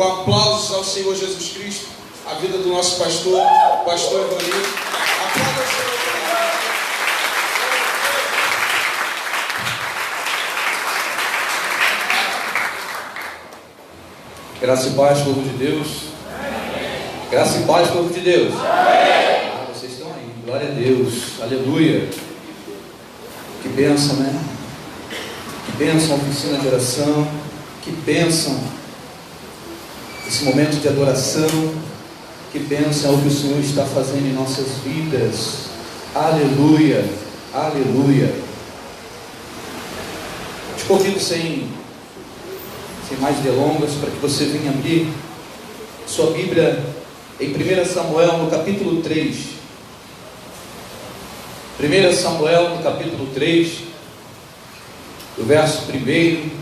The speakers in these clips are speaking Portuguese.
com aplausos ao Senhor Jesus Cristo, a vida do nosso pastor, pastor Evanildo. Aplauda o Senhor. Graça e paz, povo de Deus. Graça e paz, povo de Deus. Vocês estão aí, glória a Deus, aleluia. Que bênção, né? Que bênção a oficina de oração. Que bênção esse momento de adoração. Que bênção é o que o Senhor está fazendo em nossas vidas. Aleluia, aleluia. Te convido sem mais delongas, para que você venha abrir sua Bíblia em 1 Samuel no capítulo 3. 1 Samuel no capítulo 3, do verso 1.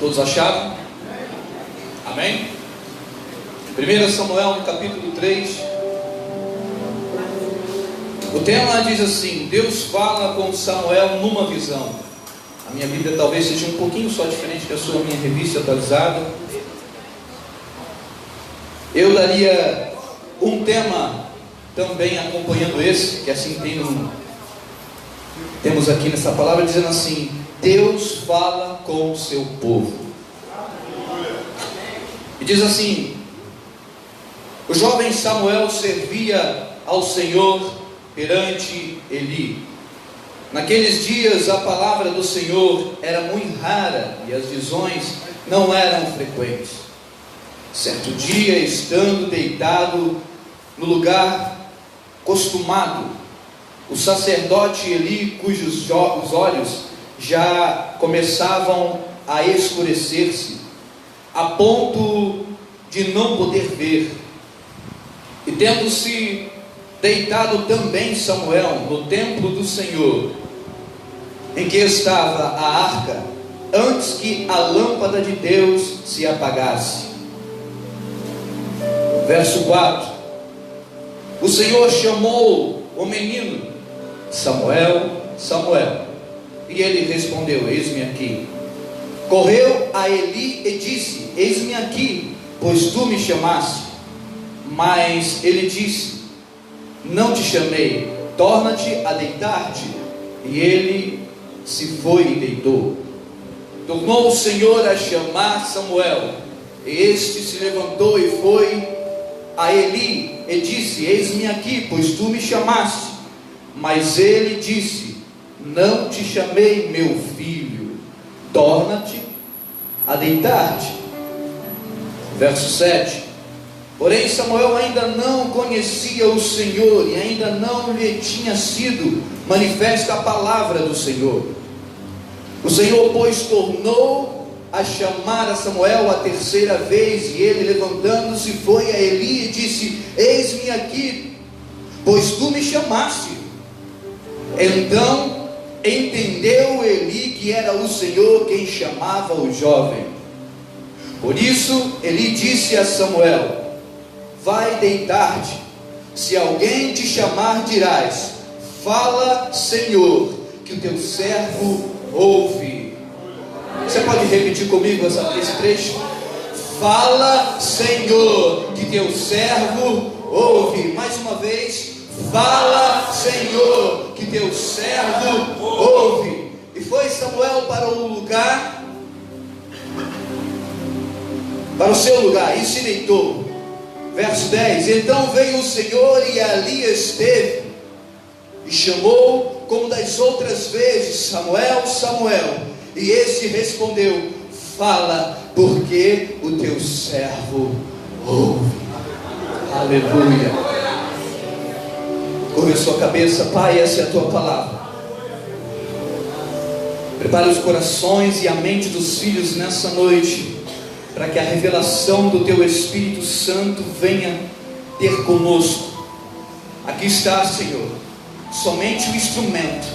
Todos acharam? Amém? 1 Samuel no capítulo 3. O tema diz assim: Deus fala com Samuel numa visão. A minha Bíblia talvez seja um pouquinho só diferente da sua, minha revista atualizada. Eu daria um tema também acompanhando esse, que assim temos aqui nessa palavra, dizendo assim: Deus fala com o seu povo. E diz assim: o jovem Samuel servia ao Senhor perante Eli. Naqueles dias a palavra do Senhor era muito rara e as visões não eram frequentes. Certo dia, estando deitado no lugar costumado, o sacerdote Eli, cujos olhos já começavam a escurecer-se, a ponto de não poder ver, e tendo-se deitado também Samuel no templo do Senhor, em que estava a arca, antes que a lâmpada de Deus se apagasse. Verso 4: o Senhor chamou o menino: Samuel, Samuel. E ele respondeu: eis-me aqui. Correu a Eli e disse: eis-me aqui, pois tu me chamaste. Mas ele disse: não te chamei, torna-te a deitar-te. E ele se foi e deitou. Tornou o Senhor a chamar Samuel, e este se levantou e foi a Eli e disse: eis-me aqui, pois tu me chamaste. Mas ele disse: não te chamei, meu filho, torna-te a deitar-te. Verso 7: porém Samuel ainda não conhecia o Senhor, e ainda não lhe tinha sido manifesta a palavra do Senhor. O Senhor, pois, tornou a chamar a Samuel a terceira vez, e ele, levantando-se, foi a Eli e disse: eis-me aqui, pois tu me chamaste. Então entendeu Eli que era o Senhor quem chamava o jovem. Por isso Eli disse a Samuel: vai deitar-te. Se alguém te chamar, dirás: fala, Senhor, que o teu servo ouve. Você pode repetir comigo esse trecho? Fala, Senhor, que teu servo ouve. Mais uma vez: fala, Senhor, que teu servo ouve. E foi Samuel para o seu lugar, e se deitou. Verso 10: então veio o Senhor e ali esteve, e chamou como das outras vezes: Samuel, Samuel. E este respondeu: fala, porque o teu servo ouve. Aleluia. Curva a sua cabeça. Pai, essa é a tua palavra. Prepare os corações e a mente dos filhos nessa noite, para que a revelação do teu Espírito Santo venha ter conosco. Aqui está, Senhor, somente o instrumento,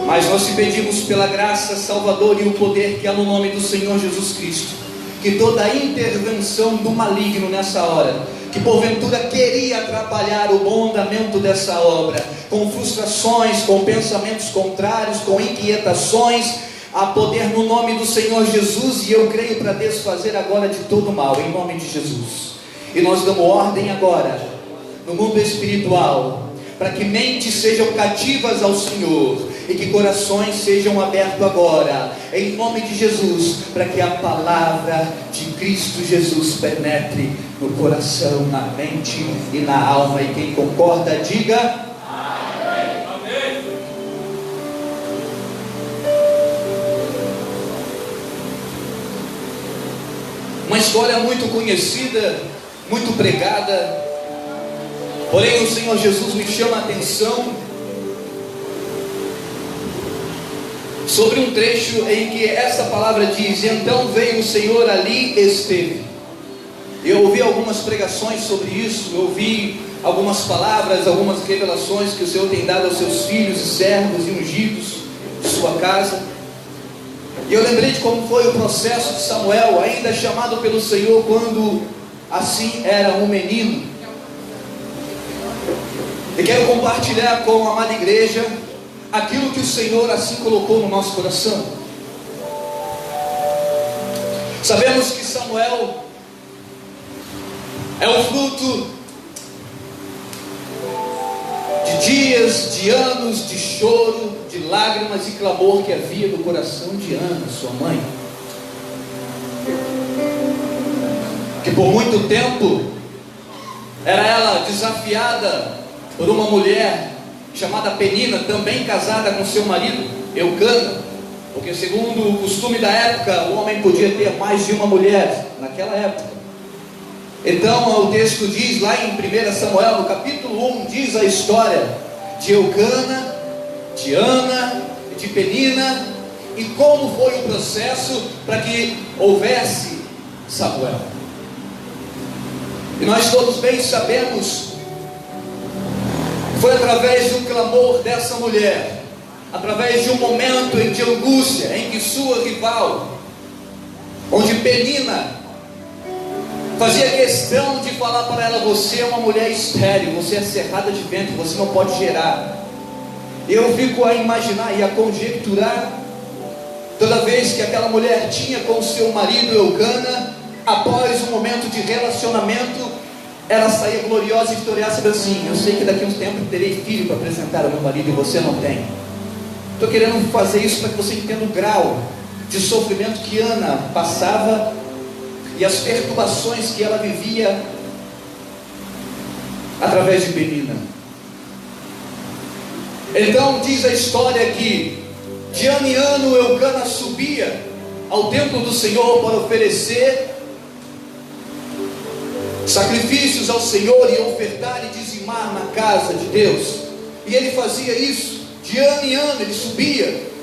mas nós te pedimos pela graça salvadora e o poder que há no nome do Senhor Jesus Cristo, que toda intervenção do maligno nessa hora, que porventura queria atrapalhar o bom andamento dessa obra, com frustrações, com pensamentos contrários, com inquietações, a poder no nome do Senhor Jesus, e eu creio para desfazer agora de todo mal, em nome de Jesus. E nós damos ordem agora, no mundo espiritual, para que mentes sejam cativas ao Senhor, e que corações sejam abertos agora, em nome de Jesus, para que a palavra de Cristo Jesus penetre no coração, na mente e na alma. E quem concorda, diga amém. Uma história muito conhecida, muito pregada, porém o Senhor Jesus me chama a atenção sobre um trecho em que essa palavra diz: então veio o Senhor, ali esteve. Eu ouvi algumas pregações sobre isso, eu ouvi algumas palavras, algumas revelações que o Senhor tem dado aos seus filhos e servos e ungidos de sua casa. E eu lembrei de como foi o processo de Samuel, ainda chamado pelo Senhor quando assim era um menino. E quero compartilhar com a amada igreja aquilo que o Senhor assim colocou no nosso coração. Sabemos que Samuel é o fruto de dias, de anos, de choro, de lágrimas e clamor que havia no coração de Ana, sua mãe, que por muito tempo era ela desafiada por uma mulher chamada Penina, também casada com seu marido Eucana, porque segundo o costume da época, o homem podia ter mais de uma mulher naquela época. Então o texto diz lá em 1 Samuel, no capítulo 1, diz a história de Eucana, de Ana, de Penina, e como foi o processo para que houvesse Samuel. E nós todos bem sabemos, foi através do clamor dessa mulher, através de um momento de angústia em que sua rival, onde Penina fazia questão de falar para ela: você é uma mulher estéril, você é cerrada de ventre, você não pode gerar. Eu fico a imaginar e a conjecturar, toda vez que aquela mulher tinha com seu marido Eucana, após um momento de relacionamento, ela saía gloriosa e vitoriosa, sabendo assim: eu sei que daqui a um tempo terei filho para apresentar ao meu marido e você não tem. Estou querendo fazer isso para que você entenda o grau de sofrimento que Ana passava e as perturbações que ela vivia através de Penina. Então diz a história que de ano em ano Eucana subia ao templo do Senhor para oferecer sacrifícios ao Senhor e ofertar e dizimar na casa de Deus. E ele fazia isso de ano em ano, ele subia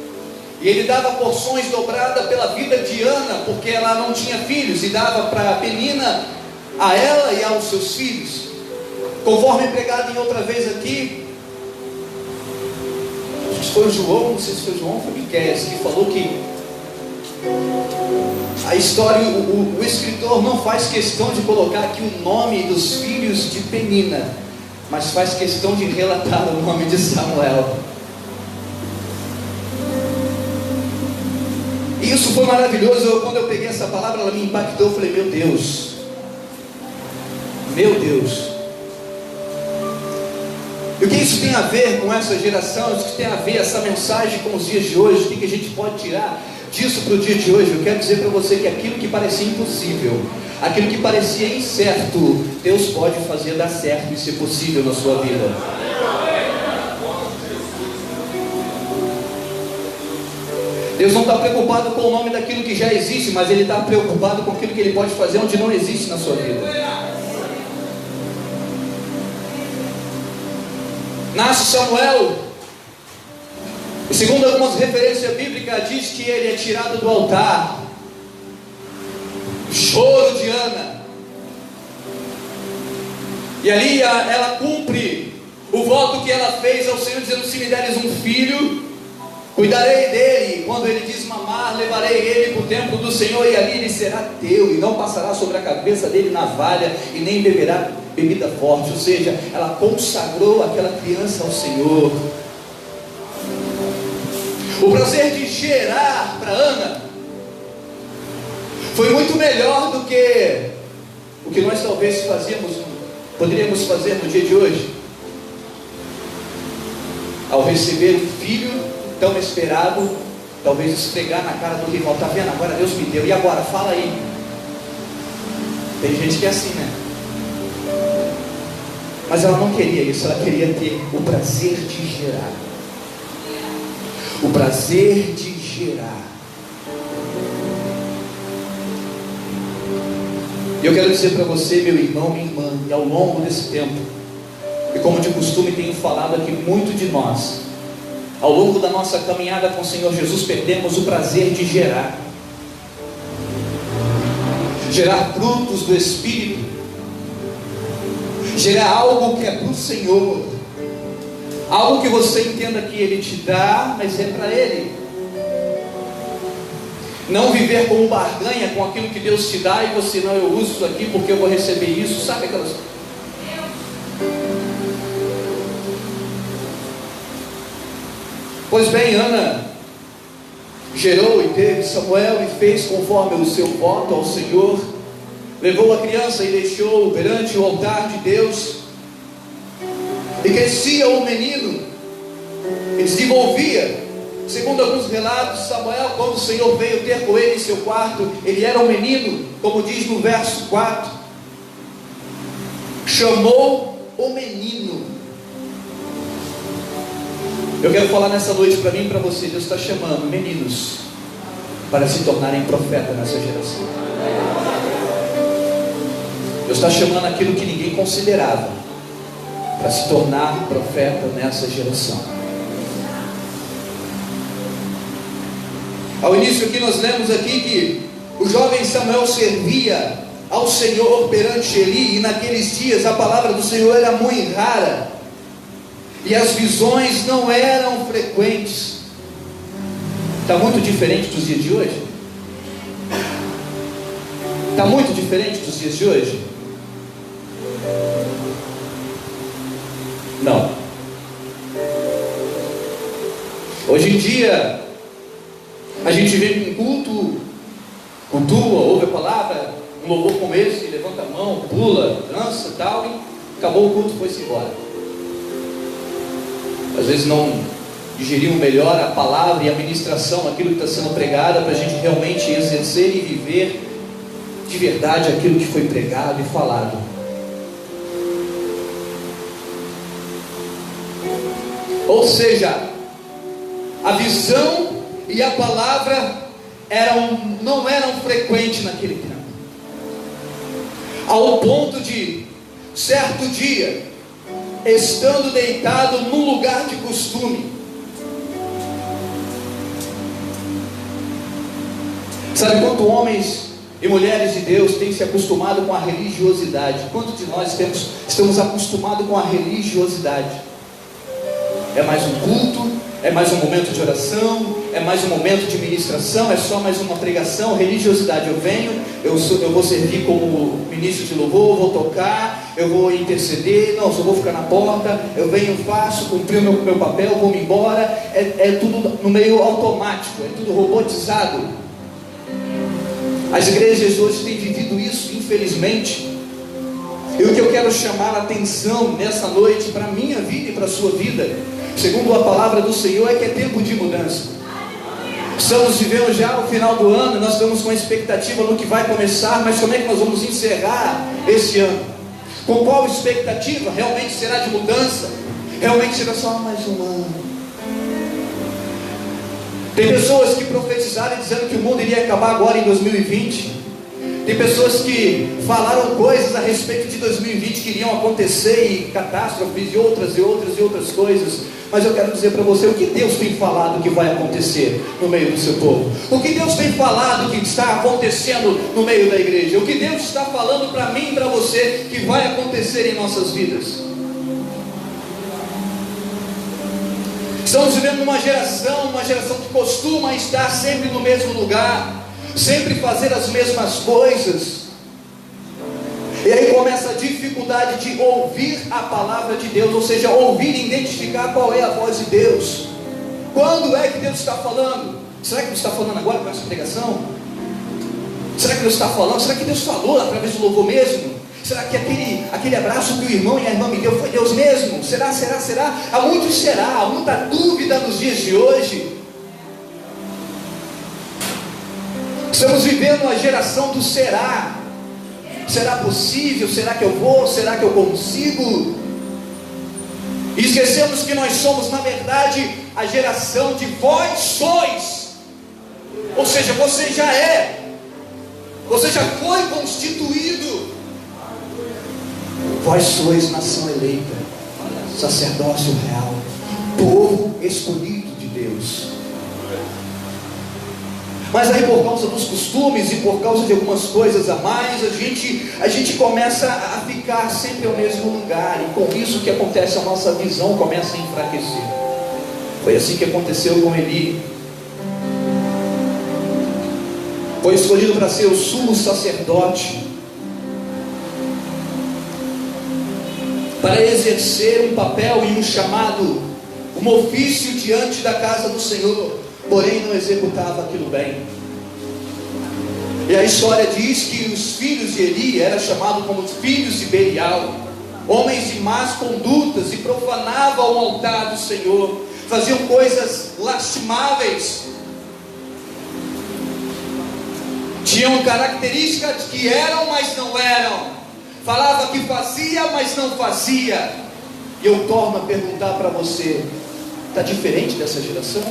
e ele dava porções dobradas pela vida de Ana, porque ela não tinha filhos, e dava para Penina, a ela e aos seus filhos, conforme pregado em outra vez aqui. Acho que foi o João, não sei se foi o João ou foi Miqueias, que falou que a história, o escritor não faz questão de colocar aqui o nome dos filhos de Penina, mas faz questão de relatar o nome de Samuel. E isso foi maravilhoso. Quando eu peguei essa palavra, ela me impactou. Eu falei: meu Deus, meu Deus. E o que isso tem a ver com essa geração? O que tem a ver essa mensagem com os dias de hoje? O que a gente pode tirar disso para o dia de hoje? Eu quero dizer para você que aquilo que parecia impossível, aquilo que parecia incerto, Deus pode fazer dar certo e ser possível na sua vida. Deus não está preocupado com o nome daquilo que já existe, mas Ele está preocupado com aquilo que Ele pode fazer onde não existe na sua vida. Nasce Samuel, e segundo algumas referências bíblicas, diz que ele é tirado do altar. Choro de Ana. E ali ela cumpre o voto que ela fez ao Senhor, dizendo: se me deres um filho, Cuidarei dele, quando ele desmamar, levarei ele para o templo do Senhor, e ali ele será teu, e não passará sobre a cabeça dele navalha, e nem beberá bebida forte. Ou seja, ela consagrou aquela criança ao Senhor. O prazer de gerar para Ana foi muito melhor do que o que nós talvez poderíamos fazer no dia de hoje, ao receber um filho tão esperado, talvez esfregar na cara do rival: está vendo, agora Deus me deu, e agora, fala aí. Tem gente que é assim, né? Mas ela não queria isso, ela queria ter o prazer de gerar. O prazer de gerar. E eu quero dizer para você, meu irmão, minha irmã, e ao longo desse tempo, e como de costume tenho falado aqui, muito de nós, ao longo da nossa caminhada com o Senhor Jesus, perdemos o prazer de gerar. Gerar frutos do Espírito. Gerar algo que é para o Senhor. Algo que você entenda que Ele te dá, mas é para Ele. Não viver como barganha com aquilo que Deus te dá e você: não, eu uso isso aqui porque eu vou receber isso. Sabe aquelas... Pois bem, Ana gerou e teve Samuel e fez conforme o seu voto ao Senhor. Levou a criança e deixou perante o altar de Deus. E crescia o menino e desenvolvia. Segundo alguns relatos, Samuel, quando o Senhor veio ter com ele em seu quarto, ele era um menino, como diz no verso 4. Chamou o menino. Eu quero falar nessa noite para mim e para você: Deus está chamando meninos para se tornarem profetas nessa geração. Deus está chamando aquilo que ninguém considerava para se tornar profeta nessa geração. Ao início aqui nós lemos aqui que o jovem Samuel servia ao Senhor perante Eli, e naqueles dias a palavra do Senhor era muito rara, e as visões não eram frequentes. Está muito diferente dos dias de hoje? Está muito diferente dos dias de hoje? Não. Hoje em dia a gente vem com culto, cultua, ouve a palavra, um louvor como esse, levanta a mão, pula, dança e tal, e acabou o culto, foi-se embora. Às vezes não digeriam melhor a palavra e a ministração, aquilo que está sendo pregado, para a gente realmente exercer e viver de verdade aquilo que foi pregado e falado. Ou seja, a visão e a palavra não eram frequentes naquele tempo, ao ponto de, certo dia, estando deitado num lugar de costume, sabe quanto homens e mulheres de Deus têm se acostumado com a religiosidade? Quantos de nós estamos acostumados com a religiosidade? É mais um culto, é mais um momento de oração, é mais um momento de ministração, é só mais uma pregação. Religiosidade: eu venho, eu vou servir como ministro de louvor, vou tocar, eu vou interceder, não, só vou ficar na porta, eu venho, faço, cumprir o meu papel, vou me embora. É tudo no meio automático, é tudo robotizado. As igrejas hoje têm vivido isso, infelizmente. E o que eu quero chamar a atenção nessa noite, para a minha vida e para a sua vida, segundo a palavra do Senhor, é que é tempo de mudança. Estamos vivendo já o final do ano, nós estamos com a expectativa no que vai começar, mas como é que nós vamos encerrar esse ano? Com qual expectativa? Realmente será de mudança? Realmente será só mais um ano? Tem pessoas que profetizaram dizendo que o mundo iria acabar agora em 2020. Tem pessoas que falaram coisas a respeito de 2020 que iriam acontecer, e catástrofes e outras coisas. Mas eu quero dizer para você o que Deus tem falado que vai acontecer no meio do seu povo. O que Deus tem falado que está acontecendo no meio da igreja. O que Deus está falando para mim e para você que vai acontecer em nossas vidas. Estamos vivendo uma geração que costuma estar sempre no mesmo lugar, sempre fazer as mesmas coisas. E aí começa a dificuldade de ouvir a palavra de Deus, ou seja, ouvir e identificar qual é a voz de Deus. Quando é que Deus está falando? Será que Deus está falando agora com essa pregação? Será que Deus está falando? Será que Deus falou através do louvor mesmo? Será que aquele abraço que o irmão e a irmã me deu foi Deus mesmo? Será? Há muita dúvida nos dias de hoje. Estamos vivendo a geração do será. Será possível? Será que eu vou? Será que eu consigo? E esquecemos que nós somos, na verdade, a geração de vós sois. Ou seja, você já é. Você já foi constituído. Vós sois nação eleita, sacerdócio real, povo escolhido de Deus. Mas aí, por causa dos costumes e por causa de algumas coisas a mais, a gente começa a ficar sempre ao mesmo lugar, e com isso que acontece, a nossa visão começa a enfraquecer. Foi assim que aconteceu com Eli. Foi escolhido para ser o sumo sacerdote, para exercer um papel e um chamado, um ofício diante da casa do Senhor, porém não executava aquilo bem. E a história diz que os filhos de Eli eram chamados como os filhos de Belial, homens de más condutas, e profanavam o altar do Senhor, faziam coisas lastimáveis, tinham características que eram, mas não eram, falava que fazia, mas não fazia. E eu torno a perguntar para você: está diferente dessa geração?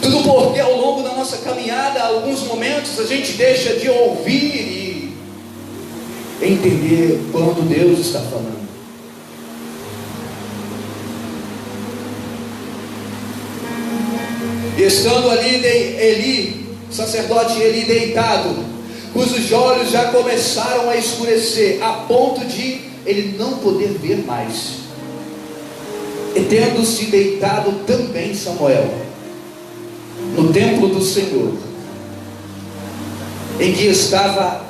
Tudo porque ao longo da nossa caminhada, alguns momentos a gente deixa de ouvir e entender quando Deus está falando. E estando ali Eli, sacerdote Eli, deitado, cujos olhos já começaram a escurecer, a ponto de ele não poder ver mais, e tendo-se deitado também Samuel no templo do Senhor, em que estava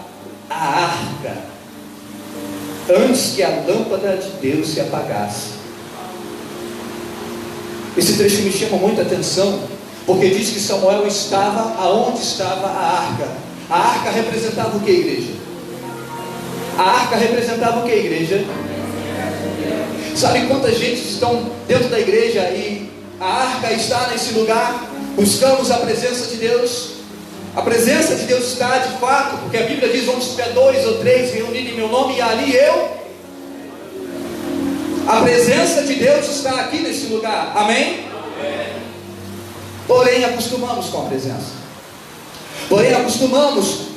a arca, antes que a lâmpada de Deus se apagasse. Esse trecho me chama muita atenção, porque diz que Samuel estava aonde estava a arca. A arca representava o que, igreja? A arca representava o que, igreja? Sabe quanta gente estão dentro da igreja e a arca está nesse lugar? Buscamos a presença de Deus. A presença de Deus está de fato, porque a Bíblia diz: onde estiver 2 ou 3 reunidos em meu nome, e ali eu. A presença de Deus está aqui nesse lugar, amém? Porém acostumamos com a presença, porém acostumamos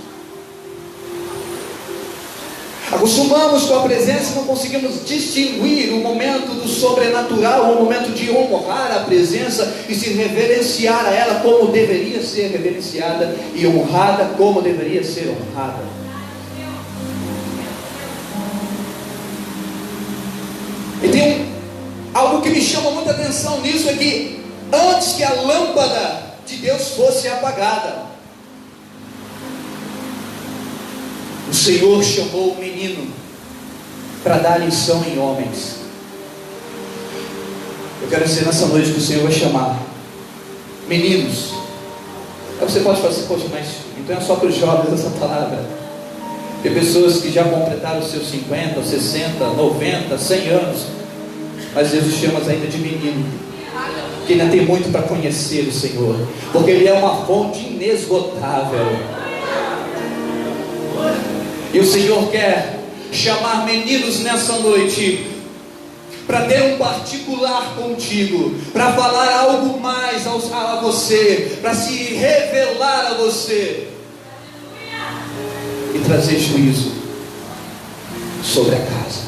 com a presença e não conseguimos distinguir o momento do sobrenatural, o momento de honrar a presença e se reverenciar a ela como deveria ser reverenciada, e honrada como deveria ser honrada. E tem algo que me chama muita atenção nisso, é que antes que a lâmpada de Deus fosse apagada, o Senhor chamou o menino para dar lição em homens. Eu quero dizer nessa noite que o Senhor vai chamar meninos. Aí você pode falar assim: poxa, mas então é só para os jovens essa palavra. Tem pessoas que já completaram os seus 50, 60, 90, 100 anos, mas Deus os chama ainda de menino, que ainda tem muito para conhecer o Senhor, porque Ele é uma fonte inesgotável. E o Senhor quer chamar meninos nessa noite, para ter um particular contigo, para falar algo mais a você, para se revelar a você, e trazer juízo sobre a casa.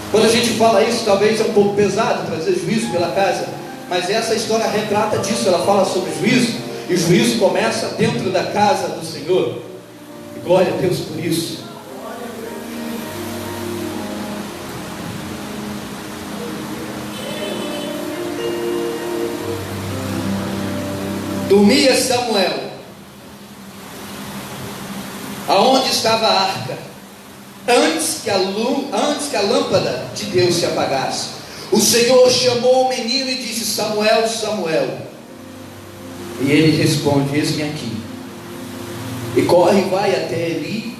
Quando a gente fala isso, talvez é um pouco pesado trazer juízo pela casa, mas essa história retrata disso. Ela fala sobre juízo, e o juízo começa dentro da casa do Senhor. E glória a Deus por isso. dormia Samuel, aonde estava a arca, antes que a lâmpada de Deus se apagasse. O Senhor chamou o menino e disse: Samuel, Samuel. E ele responde: eis-me aqui. E corre e vai até Eli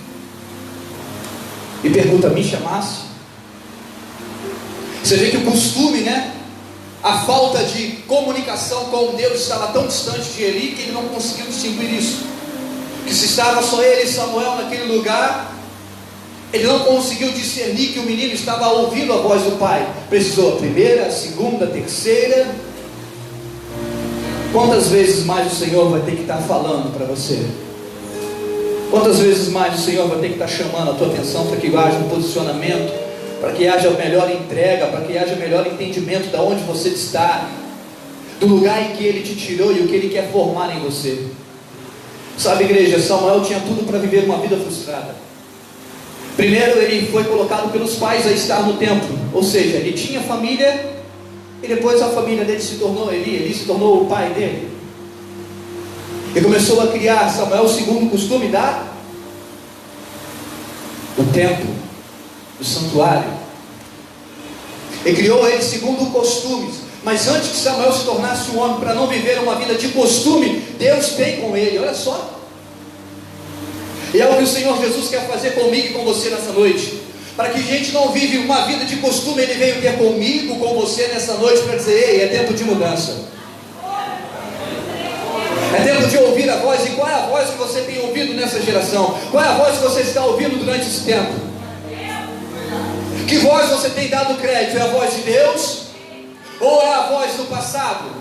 e pergunta: me chamaste? Você vê que o costume, né? A falta de comunicação com Deus estava tão distante de Eli que ele não conseguiu distinguir isso. Que se estava só ele e Samuel naquele lugar, ele não conseguiu discernir que o menino estava ouvindo a voz do pai. Precisou a primeira, a segunda, a terceira. Quantas vezes mais o Senhor vai ter que estar falando para você? Quantas vezes mais o Senhor vai ter que estar chamando a tua atenção para que haja um posicionamento, para que haja melhor entrega, para que haja melhor entendimento de onde você está, do lugar em que Ele te tirou e o que Ele quer formar em você. Sabe, igreja, Samuel tinha tudo para viver uma vida frustrada. Primeiro, ele foi colocado pelos pais a estar no templo, ou seja, ele tinha família, e depois a família dele se tornou Eli se tornou o pai dele. E começou a criar Samuel segundo o costume do templo, do santuário. E criou ele segundo costumes. Mas antes que Samuel se tornasse um homem para não viver uma vida de costume, Deus tem com ele, olha só. E é o que o Senhor Jesus quer fazer comigo e com você nessa noite. Para que a gente não vive uma vida de costume, Ele veio ter comigo, com você nessa noite para dizer: ei, é tempo de mudança. É tempo de ouvir a voz. E qual é a voz que você tem ouvido nessa geração? Qual é a voz que você está ouvindo durante esse tempo? Que voz você tem dado crédito? É a voz de Deus? Ou é a voz do passado?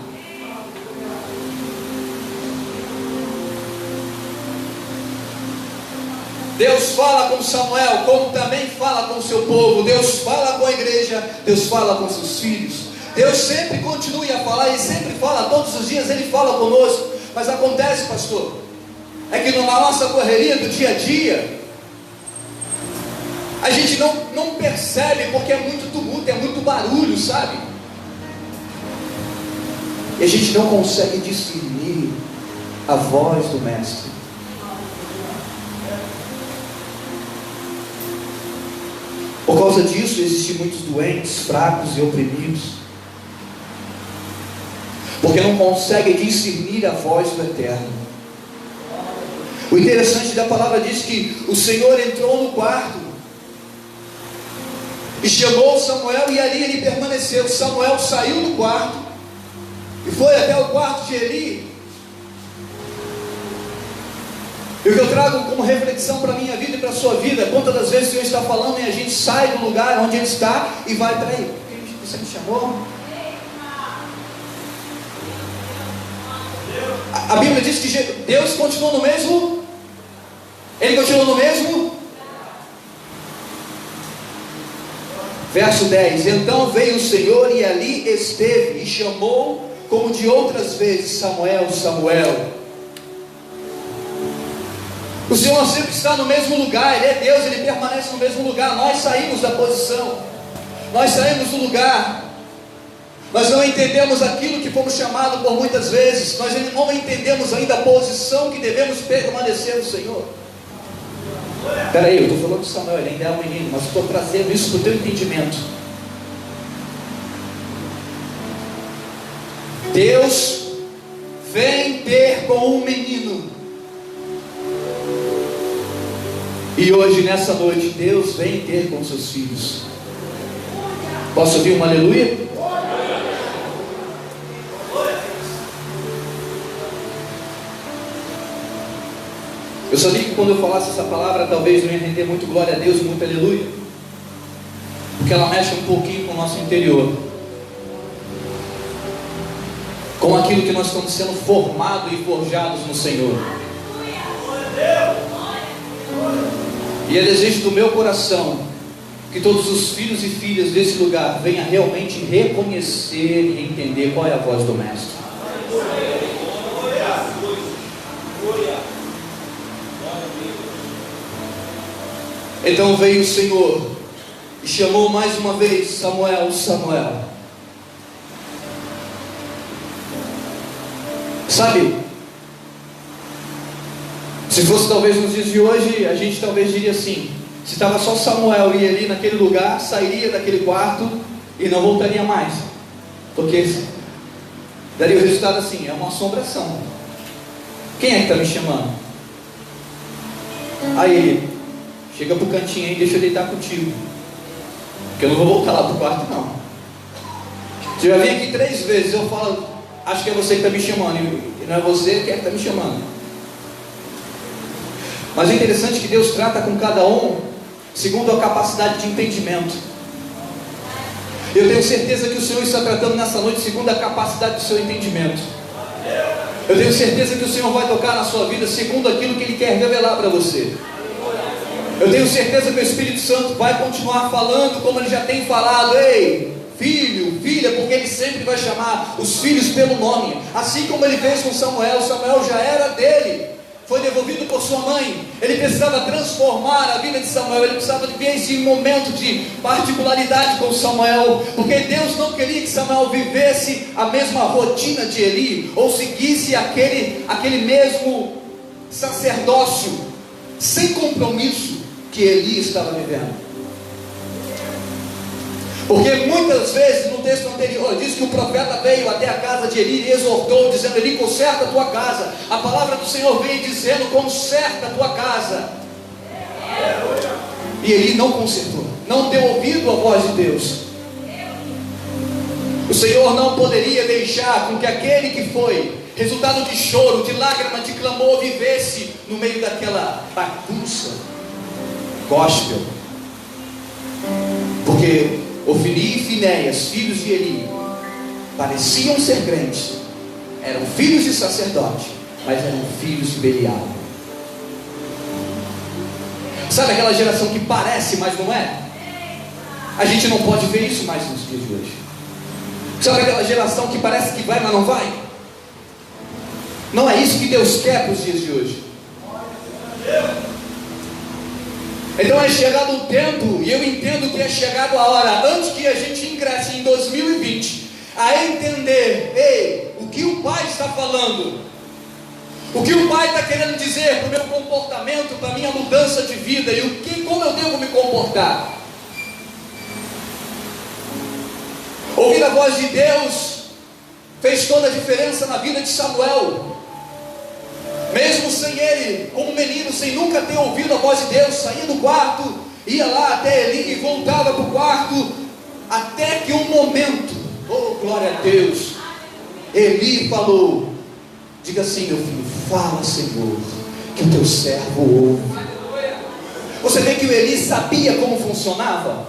Deus fala com Samuel, como também fala com o seu povo. Deus fala com a igreja, Deus fala com seus filhos. Deus sempre continua a falar, Ele sempre fala, todos os dias Ele fala conosco. Mas acontece, pastor, é que na nossa correria do dia a dia, a gente não percebe, porque é muito tumulto, é muito barulho, sabe? E a gente não consegue discernir a voz do Mestre. Por causa disso, existem muitos doentes, fracos e oprimidos, porque não conseguem discernir a voz do Eterno. O interessante da palavra diz que o Senhor entrou no quarto e chamou Samuel, e ali ele permaneceu. Samuel saiu do quarto e foi até o quarto de Eli. E o que eu trago como reflexão para a minha vida e para a sua vida: quantas das vezes o Senhor está falando e a gente sai do lugar onde Ele está e vai para Ele? Você me chamou? A Bíblia diz que Deus continua no mesmo. Ele continua no mesmo. Verso 10: então veio o Senhor e ali esteve e chamou, como de outras vezes, Samuel, Samuel. O Senhor sempre está no mesmo lugar, Ele é Deus, Ele permanece no mesmo lugar. Nós saímos da posição, nós saímos do lugar, nós não entendemos aquilo que fomos chamados por muitas vezes, nós não entendemos ainda a posição que devemos permanecer no Senhor. Espera aí, eu estou falando de Samuel, ele ainda é um menino, mas estou trazendo isso para o teu entendimento. Deus vem ter com um menino. E hoje, nessa noite, Deus vem ter com seus filhos. Posso ouvir um aleluia? Eu sabia que quando eu falasse essa palavra, talvez não ia render muito glória a Deus, muito aleluia, porque ela mexe um pouquinho com o nosso interior, com aquilo que nós estamos sendo formados e forjados no Senhor. E é desejo do meu coração que todos os filhos e filhas desse lugar venham realmente reconhecer e entender qual é a voz do Mestre. Então veio o Senhor e chamou mais uma vez: Samuel, Samuel. Sabe, Se fosse talvez nos dias de hoje, a gente talvez diria assim: se estava só Samuel e Eli naquele lugar, sairia daquele quarto e não voltaria mais, porque daria o resultado assim: é uma assombração. Quem é que está me chamando? Aí ele chega para o cantinho aí, deixa eu deitar contigo, porque eu não vou voltar lá para o quarto não. Se eu já vim aqui 3 vezes, eu falo, acho que é você que está me chamando, e não é você que está me chamando. Mas o interessante é que Deus trata com cada um segundo a capacidade de entendimento. Eu tenho certeza que o Senhor está tratando nessa noite segundo a capacidade do seu entendimento. Eu tenho certeza que o Senhor vai tocar na sua vida segundo aquilo que Ele quer revelar para você. Eu tenho certeza que o Espírito Santo vai continuar falando como Ele já tem falado. Ei, filho, filha, porque Ele sempre vai chamar os filhos pelo nome. Assim como Ele fez com Samuel. Samuel já era dele, foi devolvido por sua mãe. Ele precisava transformar a vida de Samuel. Ele precisava ver esse momento de particularidade com Samuel, porque Deus não queria que Samuel vivesse a mesma rotina de Eli, ou seguisse aquele mesmo sacerdócio sem compromisso que Eli estava vivendo. Porque muitas vezes no texto anterior diz que o profeta veio até a casa de Eli e exortou, dizendo: Eli, conserta a tua casa. A palavra do Senhor veio dizendo: conserta a tua casa. E Eli não consertou, não deu ouvido à voz de Deus. O Senhor não poderia deixar com que aquele que foi resultado de choro, de lágrima, de clamor, vivesse no meio daquela bagunça gospel. Porque Ofni e Finéias, filhos de Eli, pareciam ser crentes, eram filhos de sacerdote, mas eram filhos de Belial. Sabe aquela geração que parece, mas não é? A gente não pode ver isso mais nos dias de hoje. Sabe aquela geração que parece que vai, mas não vai? Não é isso que Deus quer para os dias de hoje. Então é chegado o tempo, e eu entendo que é chegado a hora, antes que a gente ingresse em 2020, a entender, ei, o que o Pai está falando, o que o Pai está querendo dizer para o meu comportamento, para a minha mudança de vida, e como eu devo me comportar. Ouvir a voz de Deus fez toda a diferença na vida de Samuel. Mesmo sem ele, como menino, sem nunca ter ouvido a voz de Deus, saía do quarto, ia lá até Eli e voltava para o quarto, até que um momento, oh glória a Deus, Eli falou: diga assim, meu filho, fala, Senhor, que o teu servo ouve. Você vê que o Eli sabia como funcionava,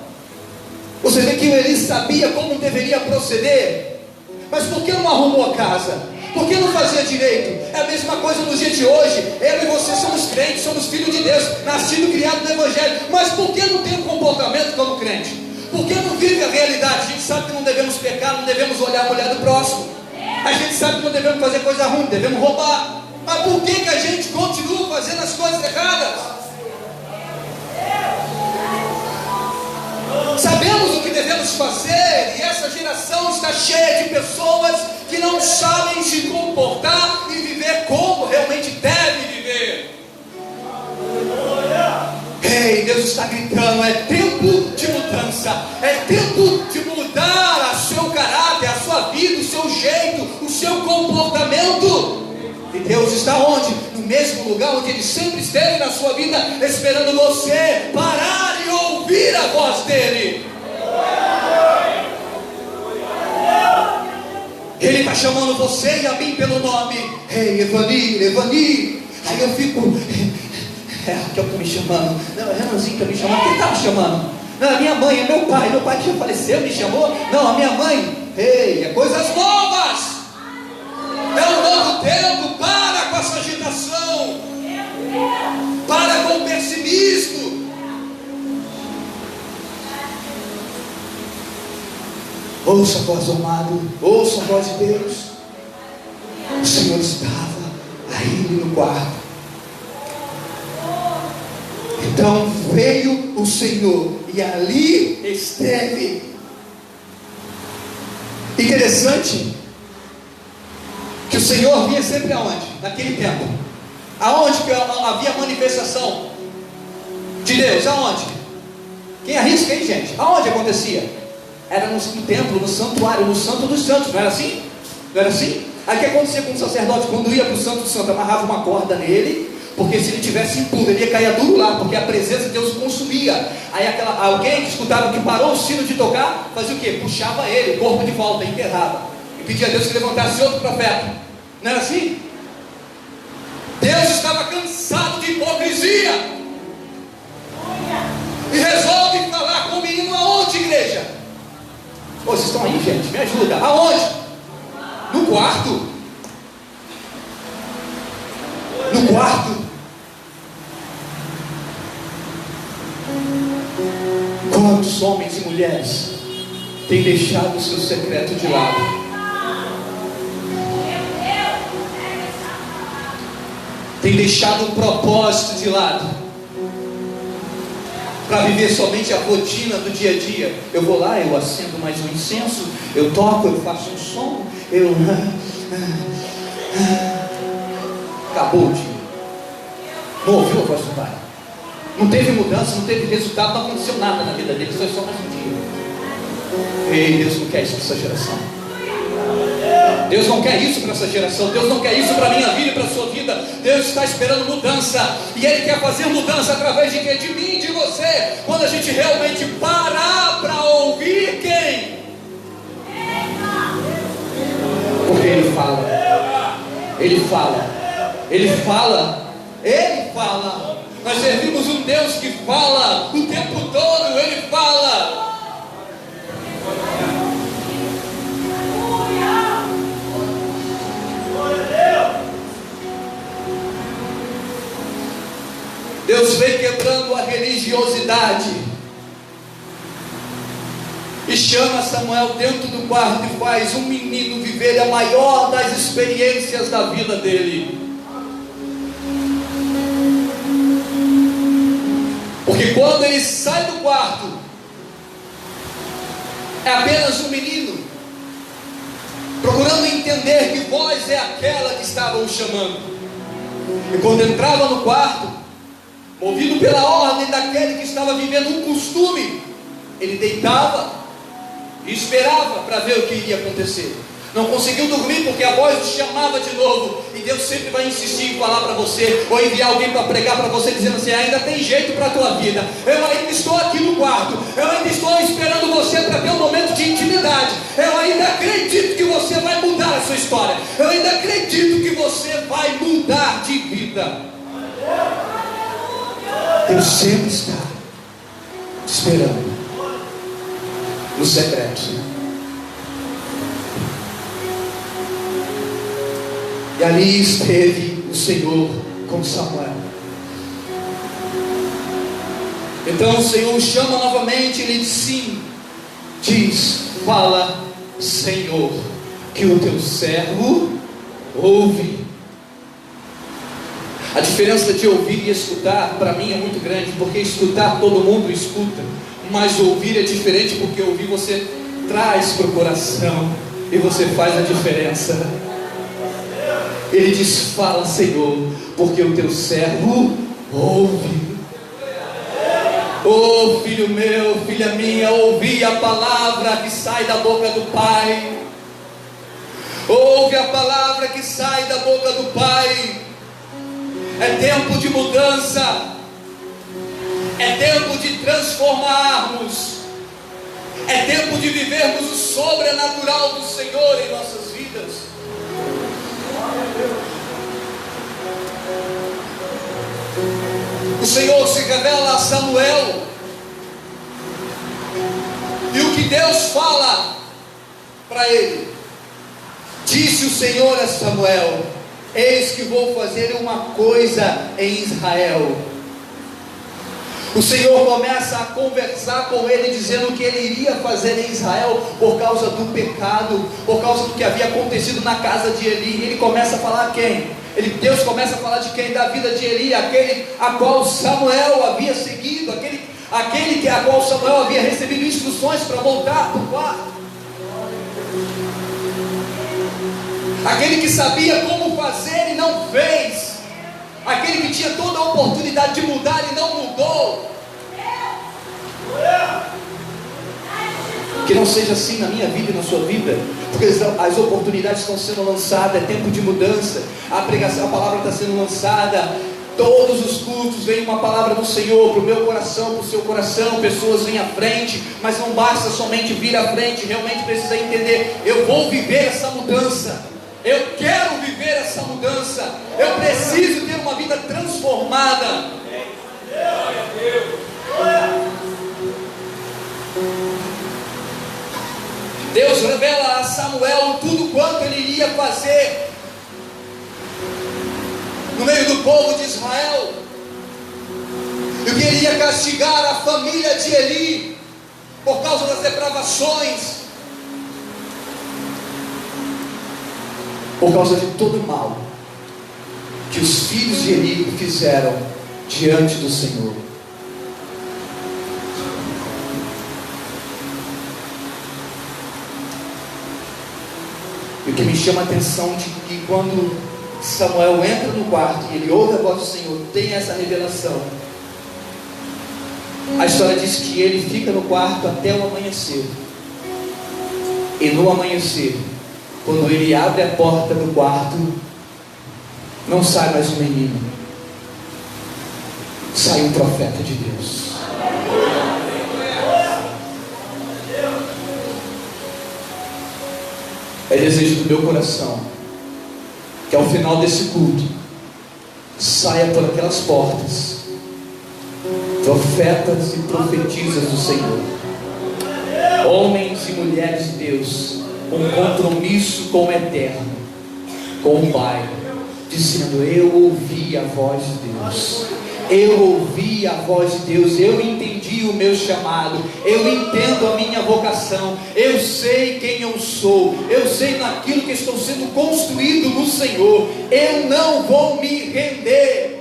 você vê que o Eli sabia como deveria proceder, mas por que não arrumou a casa? Por que não fazia direito? É a mesma coisa nos dias de hoje. Eu e você somos crentes, somos filhos de Deus, nascido, criado no Evangelho. Mas por que não tem um comportamento como crente? Por que não vive a realidade? A gente sabe que não devemos pecar, não devemos olhar a mulher do próximo. A gente sabe que não devemos fazer coisa ruim, devemos roubar. Mas por que a gente continua fazendo as coisas erradas? Sabemos o que devemos fazer, e essa geração está cheia de pessoas que não sabem se comportar e viver como realmente deve viver. Ei, Deus está gritando: é tempo de mudança, é tempo de mudar o seu caráter, a sua vida, o seu jeito, o seu comportamento. E Deus está onde? No mesmo lugar onde Ele sempre esteve na sua vida, esperando você parar e ouvir a voz dEle. Ele está chamando você e a mim pelo nome. Ei, Evani, Evani. Aí eu fico: é a Raquel está me chamando. Não, é Renanzinho que está me chamando. Quem está me chamando? Não, é minha mãe, é meu pai. Meu pai que já faleceu, me chamou. Não, a minha mãe. Ei, é coisas novas. É um novo tempo. Para com essa agitação. Para com o pessimismo. Ouça a voz do amado, ouça a voz de Deus. O Senhor estava aí no quarto. Então veio o Senhor e ali esteve. Interessante que o Senhor vinha sempre aonde? Naquele tempo. Aonde que havia manifestação de Deus? Aonde? Quem arrisca aí, gente? Aonde acontecia? Era no templo, no santuário, no santo dos santos. Não era assim? Não era assim? Aí o que acontecia com o sacerdote? Quando ia para o santo dos santos, amarrava uma corda nele, porque se ele tivesse impuro, ele ia cair duro lá, porque a presença de Deus consumia. Aí alguém que escutava que parou o sino de tocar, fazia o quê? Puxava ele, o corpo de volta, enterrava, e pedia a Deus que levantasse outro profeta. Não era assim? Deus estava cansado de hipocrisia e resolve falar com o menino aonde, igreja? Ô, vocês estão aí, gente? Me ajuda. Aonde? No quarto. No quarto. Quantos homens e mulheres têm deixado o seu secreto de lado? Tem deixado o propósito de lado para viver somente a rotina do dia a dia. Eu vou lá, eu acendo mais um incenso, eu toco, eu faço um som, acabou o dia. Não ouviu a voz do Pai, não teve mudança, não teve resultado, não aconteceu nada na vida dele, foi só mais um dia. Ei, Deus não quer isso para essa geração. Deus não quer isso para essa geração. Deus não quer isso para a minha vida e para a sua vida. Deus está esperando mudança, e Ele quer fazer mudança através de quem? De mim, de você. Quando a gente realmente parar para ouvir quem? Porque Ele fala. Ele fala. Ele fala. Ele fala. Nós servimos um Deus que fala o tempo todo. Ele fala. Deus vem quebrando a religiosidade e chama Samuel dentro do quarto e faz um menino viver a maior das experiências da vida dele. Porque quando ele sai do quarto, é apenas um menino procurando entender que voz é aquela que estava o chamando. E quando entrava no quarto, movido pela ordem daquele que estava vivendo um costume, ele deitava e esperava para ver o que iria acontecer. Não conseguiu dormir porque a voz o chamava de novo. E Deus sempre vai insistir em falar para você, ou enviar alguém para pregar para você, dizendo assim: ainda tem jeito para a tua vida. Eu ainda estou aqui no quarto. Eu ainda estou esperando você para ter um momento de intimidade. Eu ainda acredito que você vai mudar a sua história. Eu ainda acredito que você vai mudar de vida. Deus sempre está esperando no secreto. E ali esteve o Senhor com Samuel. Então o Senhor chama novamente. Ele diz sim. Diz: fala, Senhor, que o teu servo ouve. A diferença de ouvir e escutar para mim é muito grande, porque escutar todo mundo escuta, mas ouvir é diferente, porque ouvir você traz para o coração e você faz a diferença. Ele diz: fala, Senhor, porque o teu servo ouve. Oh, filho meu, filha minha, ouvi a palavra que sai da boca do Pai. Ouve a palavra que sai da boca do Pai. É tempo de mudança, é tempo de transformarmos, é tempo de vivermos o sobrenatural do Senhor em nossas vidas. O Senhor se revela a Samuel, e o que Deus fala para ele: disse o Senhor a Samuel: eis que vou fazer uma coisa em Israel. O Senhor começa a conversar com ele, dizendo o que ele iria fazer em Israel por causa do pecado, por causa do que havia acontecido na casa de Eli. Ele começa a falar quem? Deus começa a falar de quem? Da vida de Eli, aquele a qual Samuel havia seguido, aquele a qual Samuel havia recebido instruções para voltar para o quarto, aquele que sabia como fazer e não fez, aquele que tinha toda a oportunidade de mudar e não mudou. Que não seja assim na minha vida e na sua vida, porque as oportunidades estão sendo lançadas, é tempo de mudança, a pregação, a palavra está sendo lançada, todos os cultos vem uma palavra do Senhor para o meu coração, para o seu coração, pessoas vêm à frente, mas não basta somente vir à frente, realmente precisa entender, eu vou viver essa mudança, eu quero viver essa mudança, eu preciso ter uma vida transformada. Deus revela a Samuel tudo quanto ele iria fazer no meio do povo de Israel, e que ele ia castigar a família de Eli por causa das depravações, por causa de todo o mal que os filhos de Eli fizeram diante do Senhor. E o que me chama a atenção de que quando Samuel entra no quarto e ele ouve a voz do Senhor, tem essa revelação. A história diz que ele fica no quarto até o amanhecer. E no amanhecer, quando ele abre a porta do quarto, não sai mais um menino, sai um profeta de Deus. É desejo do meu coração que ao final desse culto saia por aquelas portas profetas e profetisas do Senhor, homens e mulheres de Deus, com compromisso com o Eterno, com o Pai, dizendo: eu ouvi a voz de Deus, eu ouvi a voz de Deus, eu entendi o meu chamado, eu entendo a minha vocação, eu sei quem eu sou, eu sei naquilo que estou sendo construído no Senhor, eu não vou me render.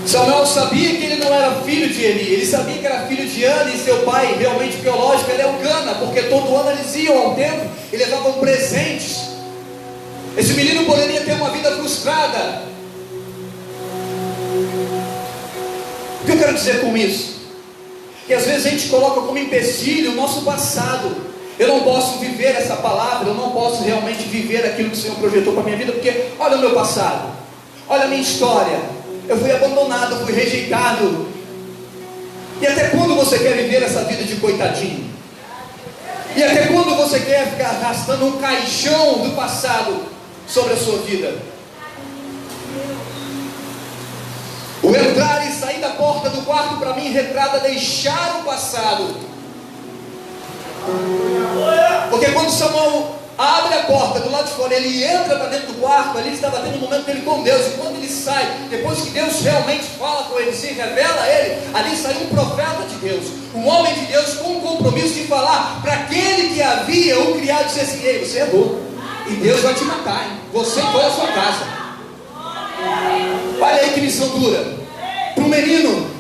Samuel sabia que ele não era filho de Eli, ele sabia que era filho de Ana, e seu pai realmente biológico era Elcana, porque todo ano eles iam ao templo e levavam presentes. Esse menino poderia ter uma vida frustrada. O que eu quero dizer com isso? Que às vezes a gente coloca como empecilho o nosso passado. Eu não posso viver essa palavra, eu não posso realmente viver aquilo que o Senhor projetou para a minha vida, porque olha o meu passado, olha a minha história. Eu fui abandonado, fui rejeitado. E até quando você quer viver essa vida de coitadinho? E até quando você quer ficar arrastando um caixão do passado sobre a sua vida? O entrar e sair da porta do quarto para mim retrata deixar o passado. Porque quando Samuel abre a porta do lado de fora, ele entra para dentro do quarto, ali estava tendo um momento dele com Deus, e quando ele sai, depois que Deus realmente fala com ele, se revela a ele, ali saiu um profeta de Deus, um homem de Deus com um compromisso de falar para aquele que havia o criado, disse assim: ei, você errou, e Deus vai te matar, hein? Você e toda a sua casa. Olha aí que missão dura para um menino.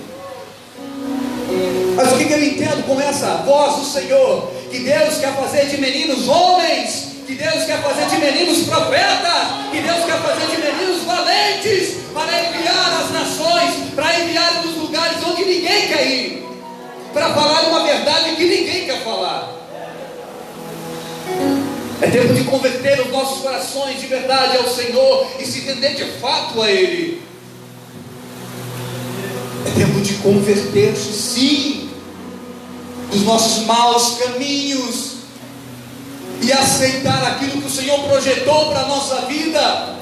Mas o que eu entendo com essa voz do Senhor? Que Deus quer fazer de meninos homens, que Deus quer fazer de meninos profetas, que Deus quer fazer de meninos valentes, para enviar as nações, para enviar nos lugares onde ninguém quer ir, para falar uma verdade que ninguém quer falar. É tempo de converter os nossos corações de verdade ao Senhor e se render de fato a Ele. É tempo de converter-se, sim, dos nossos maus caminhos e aceitar aquilo que o Senhor projetou para a nossa vida.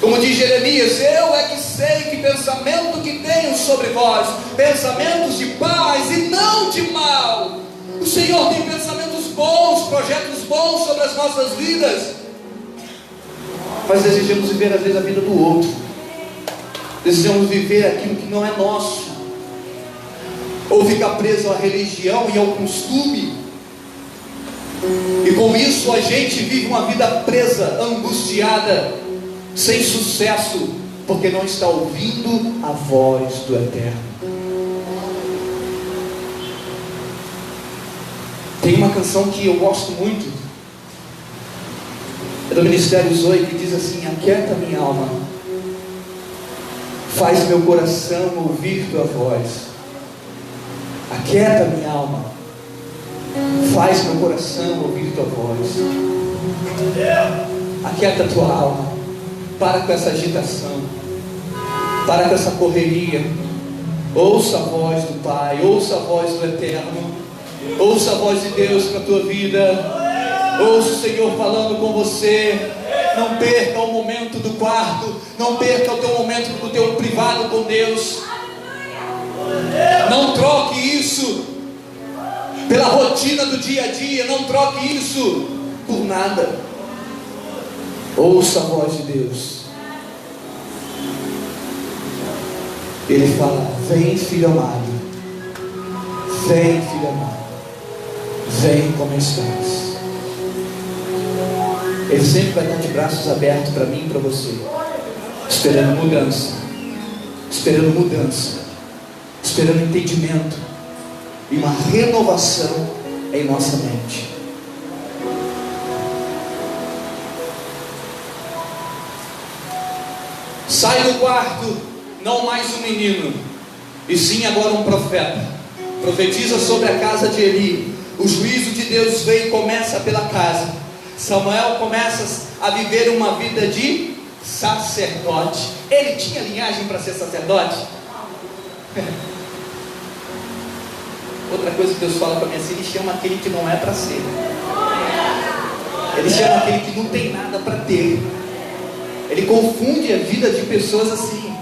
Como diz Jeremias: eu é que sei que pensamento que tenho sobre vós, pensamentos de paz e não de mal. O Senhor tem pensamentos bons, projetos bons sobre as nossas vidas, mas desejamos viver às vezes a vida do outro, desejamos viver aquilo que não é nosso, ou ficar preso à religião e ao costume, e com isso a gente vive uma vida presa, angustiada, sem sucesso, porque não está ouvindo a voz do Eterno. Tem uma canção que eu gosto muito, é do Ministério Zoe, que diz assim: aquieta minha alma, faz meu coração ouvir tua voz. Aquieta minha alma, faz meu coração ouvir tua voz. Aquieta tua alma, para com essa agitação, para com essa correria. Ouça a voz do Pai, ouça a voz do Eterno, ouça a voz de Deus para a tua vida. Ouça o Senhor falando com você. Não perca o momento do quarto, não perca o teu momento do teu privado com Deus. Não troque isso pela rotina do dia a dia, não troque isso por nada. Ouça a voz de Deus. Ele fala: vem, filho amado, vem, filho amado, vem como estás. Ele sempre vai estar de braços abertos para mim e para você, esperando mudança, esperando entendimento e uma renovação em nossa mente. Sai do quarto, não mais um menino, e sim agora um profeta. Profetiza sobre a casa de Eli. O juízo de Deus vem e começa pela casa. Samuel começa a viver uma vida de sacerdote. Ele tinha linhagem para ser sacerdote? Outra coisa que Deus fala para mim assim: Ele chama aquele que não é para ser. Ele chama aquele que não tem nada para ter. Ele confunde a vida de pessoas assim.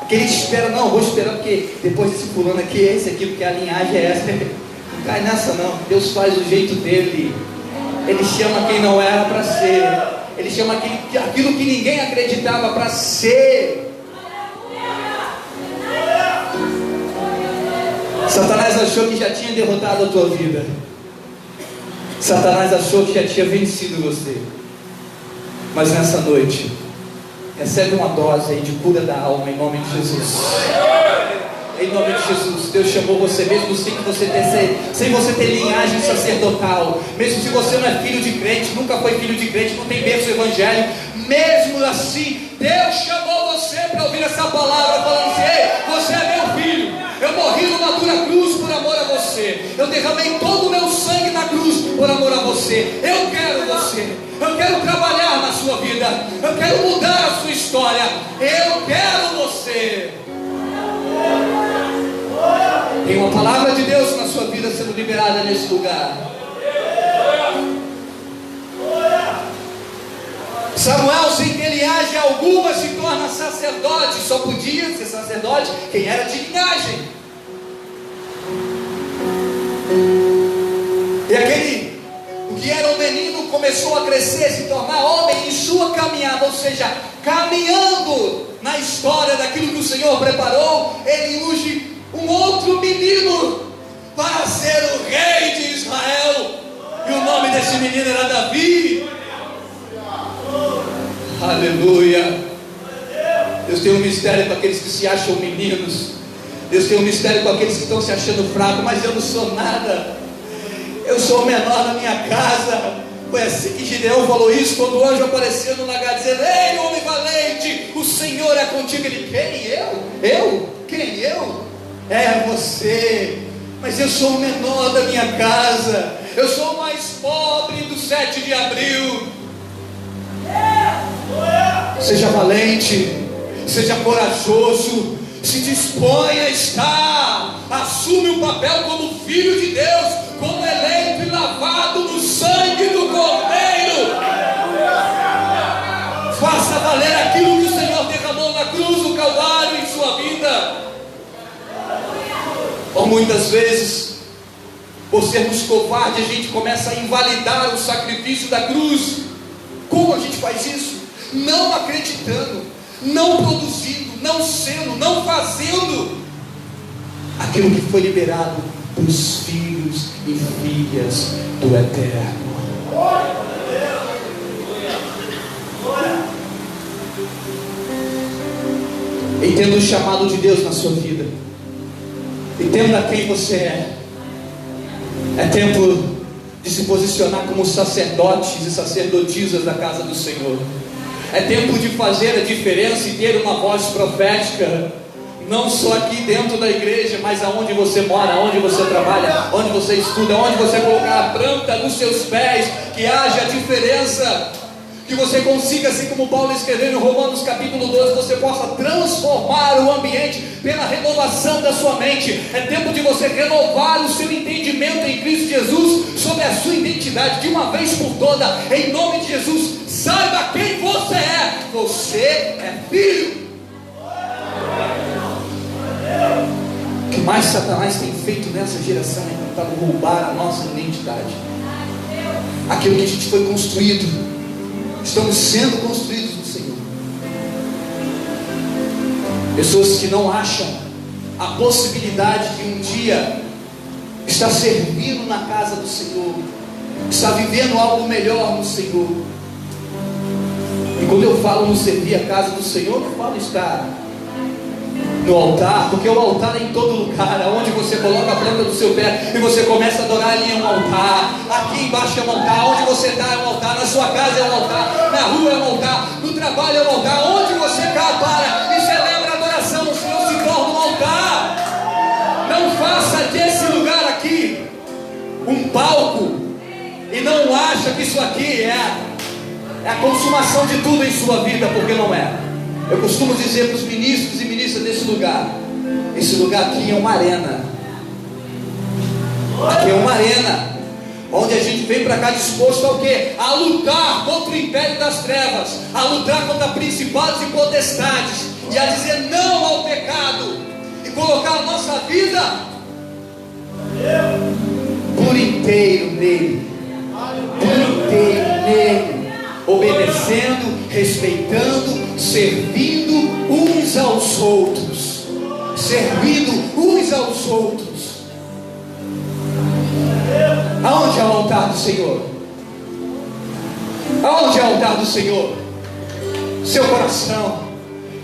Aquele que espera: não, vou esperar porque depois desse fulano aqui é esse aqui, porque a linhagem é essa. Não cai nessa não. Deus faz do jeito dele. Ele chama quem não era para ser. Ele chama aquilo que ninguém acreditava para ser. Satanás achou que já tinha derrotado a tua vida. Satanás achou que já tinha vencido você. Mas nessa noite, recebe uma dose aí de cura da alma, em nome de Jesus. Em nome de Jesus. Deus chamou você, mesmo sem você ter linhagem sacerdotal, mesmo se você não é filho de crente, nunca foi filho de crente, não tem berço evangélico, mesmo assim, Deus chamou você para ouvir essa palavra, falando assim: ei, você é meu filho, eu morri numa dura cruz por amor a você, eu derramei todo o meu sangue na cruz por amor a você, eu quero você, eu quero trabalhar na sua vida, eu quero mudar a sua história, eu quero você. Tem uma palavra de Deus na sua vida sendo liberada nesse lugar. Samuel, sem que linhagem alguma, se torna sacerdote. Só podia ser sacerdote quem era de linhagem. E o que era um menino começou a crescer, se tornar homem em sua caminhada, ou seja, caminhando na história daquilo que o Senhor preparou. Ele unge um outro menino para ser o rei de Israel, e o nome desse menino era Davi. Aleluia. Deus tem um mistério para aqueles que se acham meninos. Deus tem um mistério para aqueles que estão se achando fracos. Mas eu não sou nada, eu sou o menor da minha casa. Foi assim que Gideão falou isso quando o anjo apareceu no lagar, dizendo: ei, homem valente, o Senhor é contigo. Ele: quem? Eu? Quem? Eu? É você. Mas eu sou o menor da minha casa, eu sou o mais pobre do 7 de abril. Seja valente, seja corajoso, se disponha a estar, assume o papel como filho de Deus, como eleito e lavado no sangue do Cordeiro. Faça valer aquilo que o Senhor derramou na cruz do Calvário em sua vida. Ou muitas vezes, por sermos covardes, a gente começa a invalidar o sacrifício da cruz. Como a gente faz isso? Não acreditando, não produzindo, não sendo, não fazendo aquilo que foi liberado para os filhos e filhas do Eterno. Entenda o chamado de Deus na sua vida. Entenda quem você é. É tempo de se posicionar como sacerdotes e sacerdotisas da casa do Senhor. É tempo de fazer a diferença e ter uma voz profética, não só aqui dentro da igreja, mas aonde você mora, aonde você trabalha, onde você estuda, onde você colocar a planta nos seus pés, que haja diferença, que você consiga, assim como Paulo escreveu em Romanos capítulo 12, você possa transformar o ambiente pela renovação da sua mente. É tempo de você renovar o seu entendimento em Cristo Jesus, sobre a sua identidade, de uma vez por toda, em nome de Jesus. Saiba quem você é. Você é filho. O que mais Satanás tem feito nessa geração é tentar roubar a nossa identidade, aquilo que a gente foi construído. Estamos sendo construídos no Senhor. Pessoas que não acham a possibilidade de um dia estar servindo na casa do Senhor, estar vivendo algo melhor no Senhor. E quando eu falo no servir a casa do Senhor, eu falo estar no altar, porque o altar é em todo lugar. Aonde você coloca a planta do seu pé e você começa a adorar, ali é um altar. Aqui embaixo é um altar. Onde você está é um altar. Na sua casa é um altar. Na rua é um altar. No trabalho é um altar. Onde você para e celebra a adoração, o Senhor se torna um altar. Não faça desse lugar aqui um palco e não acha que isso aqui é a consumação de tudo em sua vida, porque não é. Eu costumo dizer para os ministros e ministras desse lugar: esse lugar aqui é uma arena. Aqui é uma arena, onde a gente vem para cá disposto ao quê? A lutar contra o império das trevas, a lutar contra principados e potestades, e a dizer não ao pecado, e colocar a nossa vida por inteiro nele, por inteiro nele, obedecendo, respeitando, servindo uns aos outros, servindo uns aos outros. Aonde é o altar do Senhor? Aonde é o altar do Senhor? Seu coração.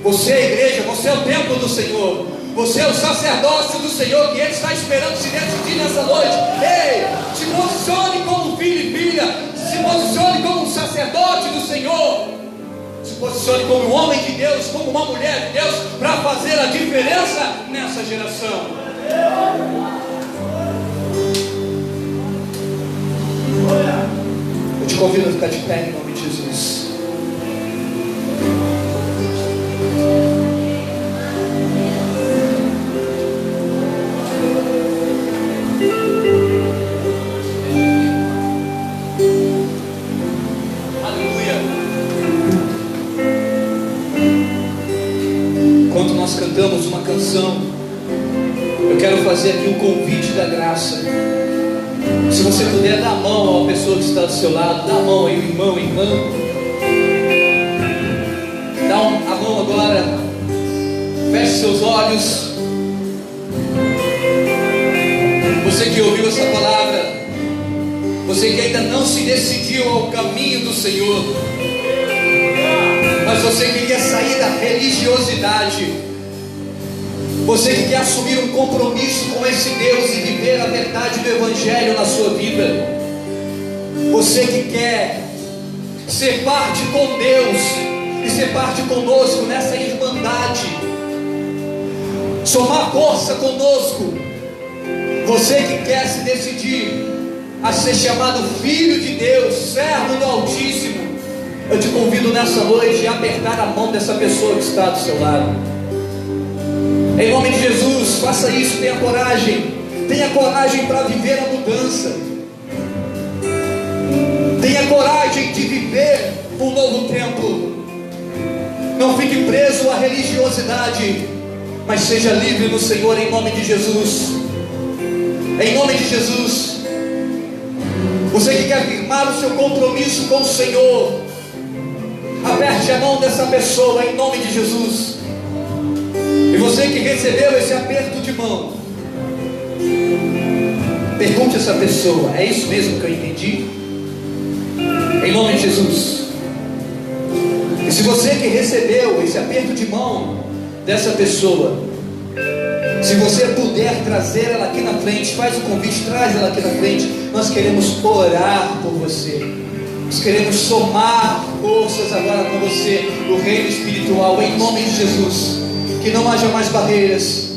Você é a igreja, você é o templo do Senhor, você é o sacerdócio do Senhor, que Ele está esperando se decidir nessa noite. Ei, se posicione como filho e filha, se posicione como um sacerdote do Senhor, se posicione como um homem de Deus, como uma mulher de Deus, para fazer a diferença nessa geração. Eu te convido a ficar de pé em nome de Jesus. Enquanto nós cantamos uma canção, eu quero fazer aqui um convite da graça. Se você puder dar a mão à pessoa que está do seu lado, dá a mão aí, irmão, irmã. Dá a mão agora. Feche seus olhos. Você que ouviu essa palavra, você que ainda não se decidiu ao caminho do Senhor, mas você queria sair da religiosidade, você que quer assumir um compromisso com esse Deus e viver a verdade do Evangelho na sua vida, você que quer ser parte com Deus e ser parte conosco nessa irmandade, somar força conosco, você que quer se decidir a ser chamado filho de Deus, servo do Altíssimo, eu te convido nessa noite a apertar a mão dessa pessoa que está do seu lado. Em nome de Jesus, faça isso, tenha coragem para viver a mudança, tenha coragem de viver um novo tempo. Não fique preso à religiosidade, mas seja livre no Senhor, em nome de Jesus. Em nome de Jesus. Você que quer firmar o seu compromisso com o Senhor, aperte a mão dessa pessoa em nome de Jesus. E você que recebeu esse aperto de mão, pergunte a essa pessoa: é isso mesmo que eu entendi? Em nome de Jesus. E se você que recebeu esse aperto de mão dessa pessoa Se você puder trazer ela aqui na frente, faz o convite, traz ela aqui na frente. Nós queremos orar por você. Nós queremos somar forças agora com você no reino espiritual, em nome de Jesus. Que não haja mais barreiras.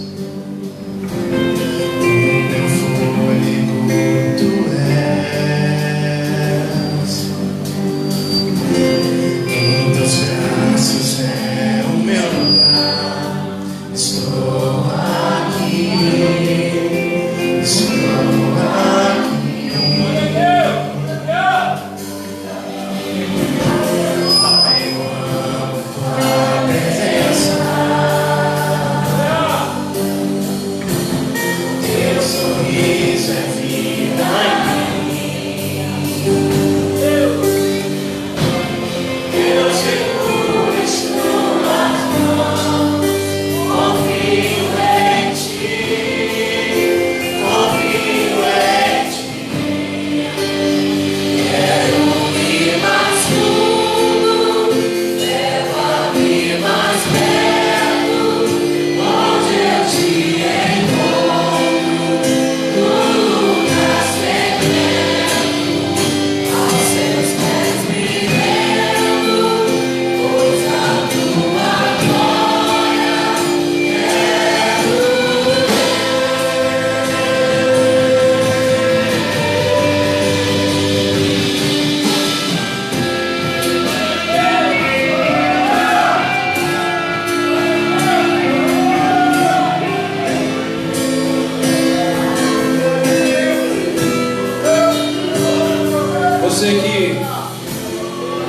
Você que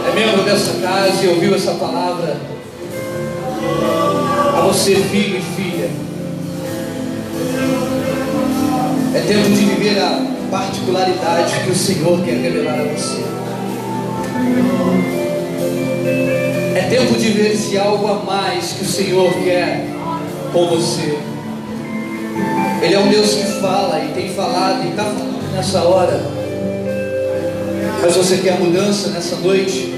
é membro dessa casa e ouviu essa palavra, a você, filho e filha, é tempo de viver a particularidade que o Senhor quer revelar a você. É tempo de ver se há algo a mais que o Senhor quer com você. Ele é um Deus que fala e tem falado e está falando nessa hora. Mas você quer mudança nessa noite?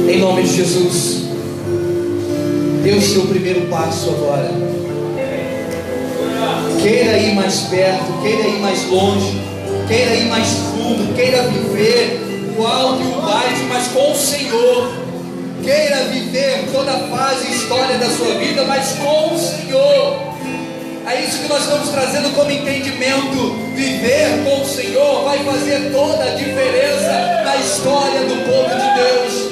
Em nome de Jesus, dê o seu primeiro passo agora. Queira ir mais perto, queira ir mais longe, queira ir mais fundo, queira viver o alto e o baixo, mas com o Senhor. Queira viver toda a fase e história da sua vida, mas com o Senhor. É isso que nós estamos trazendo como entendimento. Viver com o Senhor vai fazer toda a diferença na história do povo de Deus.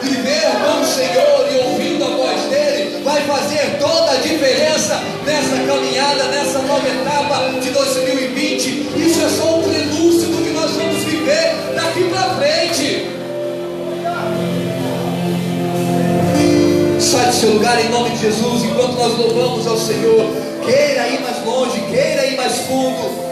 Viver com o Senhor e ouvindo a voz dele vai fazer toda a diferença nessa caminhada, nessa nova etapa de 2020. Isso é só um prenúncio do que nós vamos viver daqui para frente. Sai do seu lugar em nome de Jesus, enquanto nós louvamos ao Senhor. Queira ir mais longe, queira ir mais fundo.